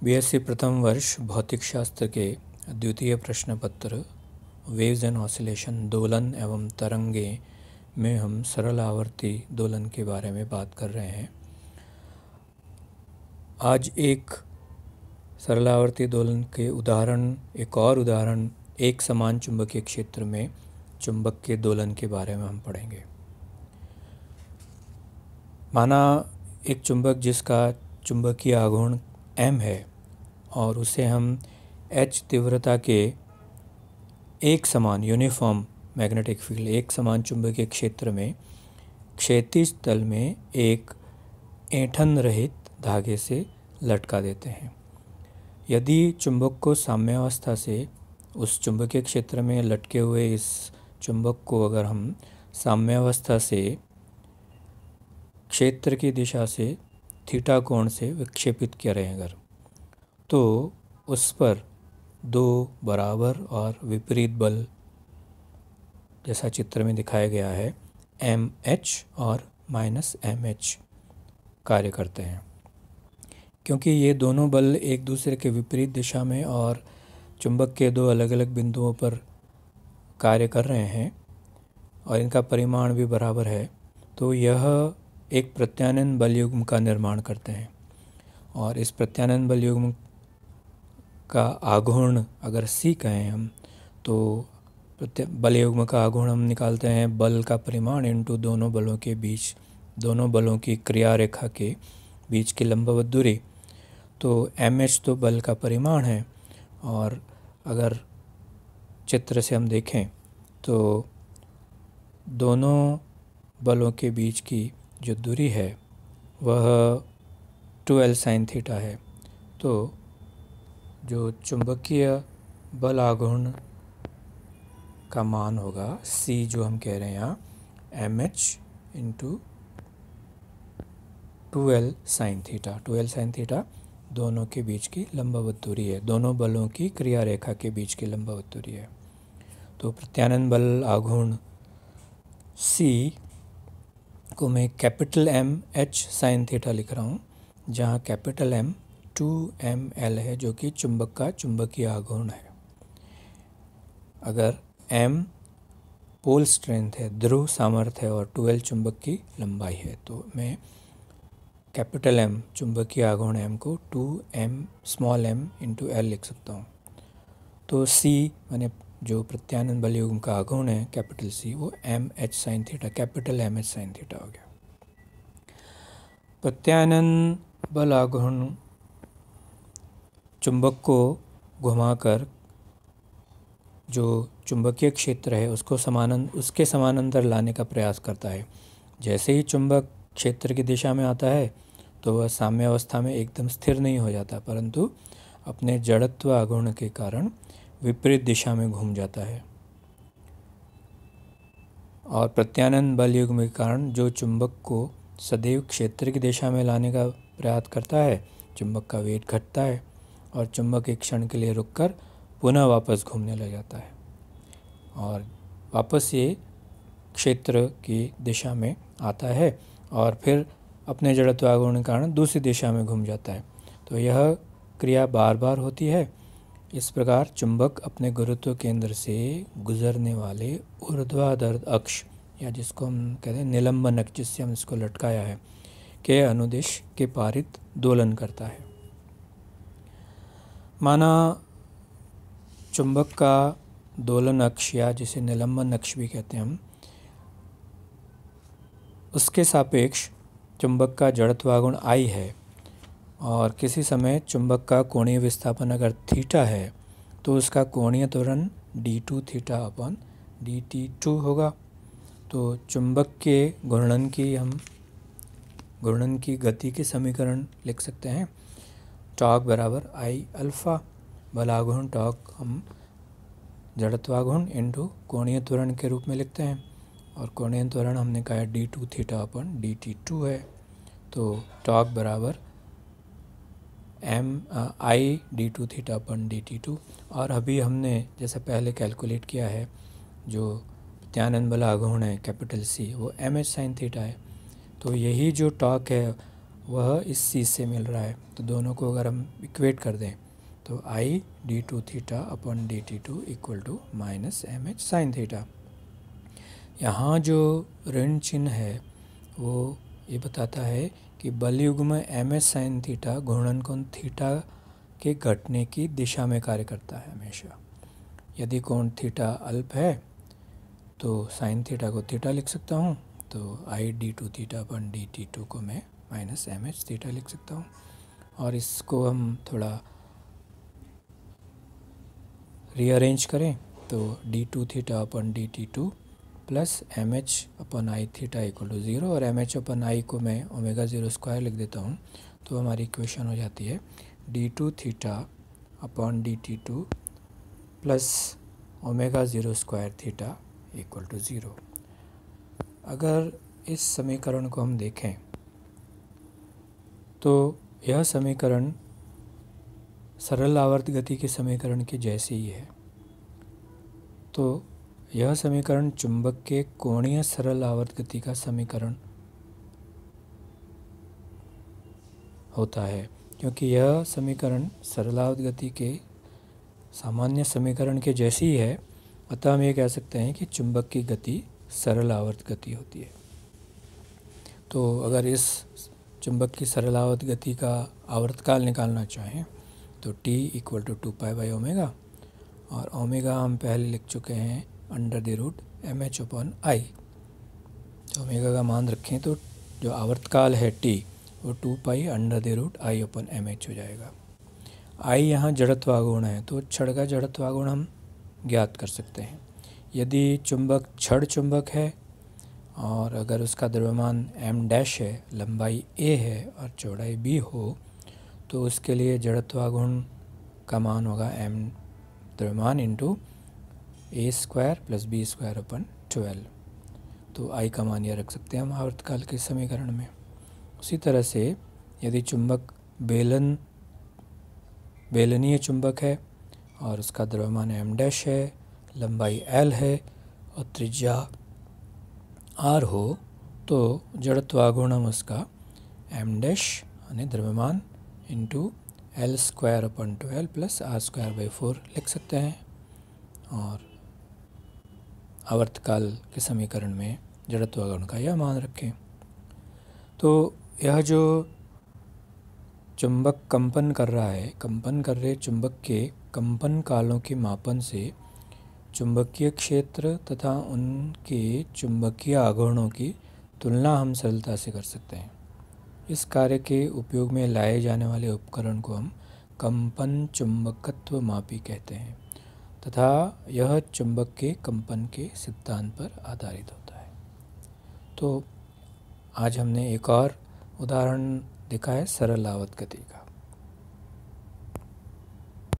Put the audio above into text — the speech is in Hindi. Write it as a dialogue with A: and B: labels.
A: बीएससी प्रथम वर्ष भौतिक शास्त्र के द्वितीय प्रश्न पत्र वेव्स एंड ऑसिलेशन दोलन एवं तरंगे में हम सरल आवर्ती दोलन के बारे में बात कर रहे हैं। आज एक सरल आवर्ती दोलन के एक और उदाहरण एक समान चुंबकीय क्षेत्र में चुंबक के दोलन के बारे में हम पढ़ेंगे। माना एक चुंबक जिसका चुंबकीय आघूर्ण m है और उसे हम h तीव्रता के एक समान यूनिफॉर्म मैग्नेटिक फील्ड एक समान चुंबकीय क्षेत्र में क्षैतिज तल में एक ऐंठन रहित धागे से लटका देते हैं। यदि चुंबक को साम्यावस्था से उस चुंबकीय क्षेत्र में लटके हुए इस चुंबक को अगर हम साम्यावस्था से क्षेत्र की दिशा से थीटा कोण से विक्षेपित करें अगर, तो उस पर दो बराबर और विपरीत बल जैसा चित्र में दिखाया गया है MH और -MH कार्य करते हैं। क्योंकि ये दोनों बल एक दूसरे के विपरीत दिशा में और चुंबक के दो अलग अलग बिंदुओं पर कार्य कर रहे हैं और इनका परिमाण भी बराबर है, तो यह एक प्रत्यानयन बल युग्म का निर्माण करते हैं। और इस प्रत्यानयन बल युग्म का आघूर्ण अगर C कहें हम, तो बल युग्म का आघूर्ण हम निकालते हैं बल का परिमाण इंटू दोनों बलों के बीच, दोनों बलों की क्रिया रेखा के बीच की लंबवत दूरी। तो MH तो बल का परिमाण है और अगर चित्र से हम देखें तो दोनों बलों के बीच की जो दूरी है वह 2L sin थीटा है। तो जो चुंबकीय बल आघूर्ण का मान होगा C जो हम कह रहे हैं यहाँ MH into 2L sin theta. 2L sin theta दोनों के बीच की लंबवत दूरी है, दोनों बलों की क्रिया रेखा के बीच की लंबवत दूरी है। तो प्रत्यानयन बल आघूर्ण C को मैं कैपिटल MH sin थीटा लिख रहा हूँ, जहाँ कैपिटल M 2mL है जो कि चुंबक का चुंबकीय आघूर्ण है। अगर M पोल स्ट्रेंथ है, ध्रुव सामर्थ्य है और 2L चुंबक की लंबाई है, तो मैं कैपिटल M चुंबकीय आघूर्ण M को 2m small m into L लिख सकता हूँ। तो C माने जो प्रत्यानयन बल युग्म का आघूर्ण है कैपिटल C वो MH sin theta, capital MH sin theta हो गया। प्रत्यानयन बल आघूर्ण चुंबक को घुमाकर जो चुंबकीय क्षेत्र है उसके समानांतर लाने का प्रयास करता है। जैसे ही चुंबक क्षेत्र की दिशा में आता है तो वह साम्यावस्था में एकदम स्थिर नहीं हो जाता, परंतु अपने जड़त्व आघूर्ण के कारण विपरीत दिशा में घूम जाता है। और प्रत्यानयन बल युग्म के कारण जो चुंबक को सदैव क्षेत्र की दिशा में लाने का प्रयास करता है, चुंबक का वेग घटता है और चुंबक एक क्षण के लिए रुककर पुनः वापस घूमने लग जाता है और वापस ये क्षेत्र की दिशा में आता है और फिर अपने जड़त्व आघूर्ण के कारण दूसरी दिशा में घूम जाता है। तो यह क्रिया बार बार होती है। इस प्रकार चुंबक अपने गुरुत्व केंद्र से गुजरने वाले ऊर्ध्वाधर अक्ष या जिसको हम कहते हैं निलंबन अक्ष, जिससे हम इसको लटकाया है, के अनुदिश के पारित दोलन करता है। माना चुंबक का दोलन अक्ष या जिसे निलंबन अक्ष भी कहते हैं हम, उसके सापेक्ष चुंबक का जड़त्व आघूर्ण I है और किसी समय चुंबक का कोणीय विस्थापन अगर थीटा है तो उसका कोणीय त्वरण d2 थीटा अपॉन dt2 होगा। तो चुंबक के घूर्णन की गति के समीकरण लिख सकते हैं टॉर्क बराबर I अल्फा, बल आघूर्ण टॉर्क हम जड़त्वाघूर्ण इंटू कोणीय त्वरण के रूप में लिखते हैं और कोणीय त्वरण हमने कहा d2 थीटा अपॉन dt2 है। तो टॉर्क बराबर I d2 theta upon dt2। और अभी हमने जैसे पहले कैलकुलेट किया है जो प्रत्यानयन बल आघूर्ण है कैपिटल C वो MH sin थीटा है। तो यही जो टॉर्क है वह इस चीज़ से मिल रहा है। तो दोनों को अगर हम इक्वेट कर दें तो I D two theta upon D T two equal to minus M H sine theta. यहाँ जो ऋण चिन्ह है वो ये बताता है कि बलयुग्म एम एच साइन थीटा घूर्णन कोण थीटा के घटने की दिशा में कार्य करता है हमेशा। यदि कोण थीटा अल्प है तो साइन थीटा को थीटा लिख सकता हूँ, तो I D two theta upon D T two को मैं माइनस एम एच थीटा लिख सकता हूँ। और इसको हम थोड़ा रीअरेंज करें तो D two theta upon D T two plus M H upon I theta equal to 0 और एम एच अपन आई को मैं ओमेगा 0 स्क्वायर लिख देता हूँ। तो हमारी इक्वेशन हो जाती है D two theta upon D T two plus omega 0 square theta equal to 0। अगर इस समीकरण को हम देखें तो यह समीकरण सरल आवर्त गति के समीकरण के जैसे ही है। तो यह समीकरण चुंबक के कोणीय सरल आवर्त गति का समीकरण होता है, क्योंकि यह समीकरण सरल आवर्त गति के सामान्य समीकरण के जैसी ही है। अतः हम ये कह सकते हैं कि चुंबक की गति सरल आवर्त गति होती है। तो अगर इस चुंबक की सरल आवर्त गति का आवर्तकाल निकालना चाहें तो t इक्वल टू 2π/ओमेगा, और ओमेगा हम पहले लिख चुके हैं under the root M H upon I. तो ओमेगा का मान रखें तो जो आवर्तकाल है t वो 2π under the root I upon M H हो जाएगा। आई यहाँ जड़त्वागुण है, तो छड़ का जड़त्वागुण हम ज्ञात कर सकते हैं। यदि चुंबक छड़ चुंबक है और अगर उसका द्रव्यमान m डैश है, लंबाई a है और चौड़ाई b हो, तो उसके लिए जड़त्वागुण का मान होगा m द्रव्यमान into a square plus b square अपन 12। तो I का मान यह रख सकते हैं हम आवर्तकाल के समीकरण में। उसी तरह से यदि चुंबक बेलनीय चुंबक है और उसका द्रव्यमान m डैश है, लंबाई l है और त्रिज्या r हो, तो जड़त्वागुण हम उसका m डैश यानी द्रव्यमान इंटू एल स्क्वायर अपन 12 प्लस आर स्क्वायर बाई 4 लिख सकते हैं। और आवर्तकाल के समीकरण में जड़त्वागुण का यह मान रखें। तो यह जो चुंबक कंपन कर रहा है, कंपन कर रहे चुंबक के कंपन कालों के मापन से चुंबकीय क्षेत्र तथा उनके चुंबकीय आघूर्णों की तुलना हम सरलता से कर सकते हैं। इस कार्य के उपयोग में लाए जाने वाले उपकरण को हम कंपन चुंबकत्व मापी कहते हैं तथा यह चुंबक के कंपन के सिद्धांत पर आधारित होता है। तो आज हमने एक और उदाहरण देखा है सरल आवर्त गति का।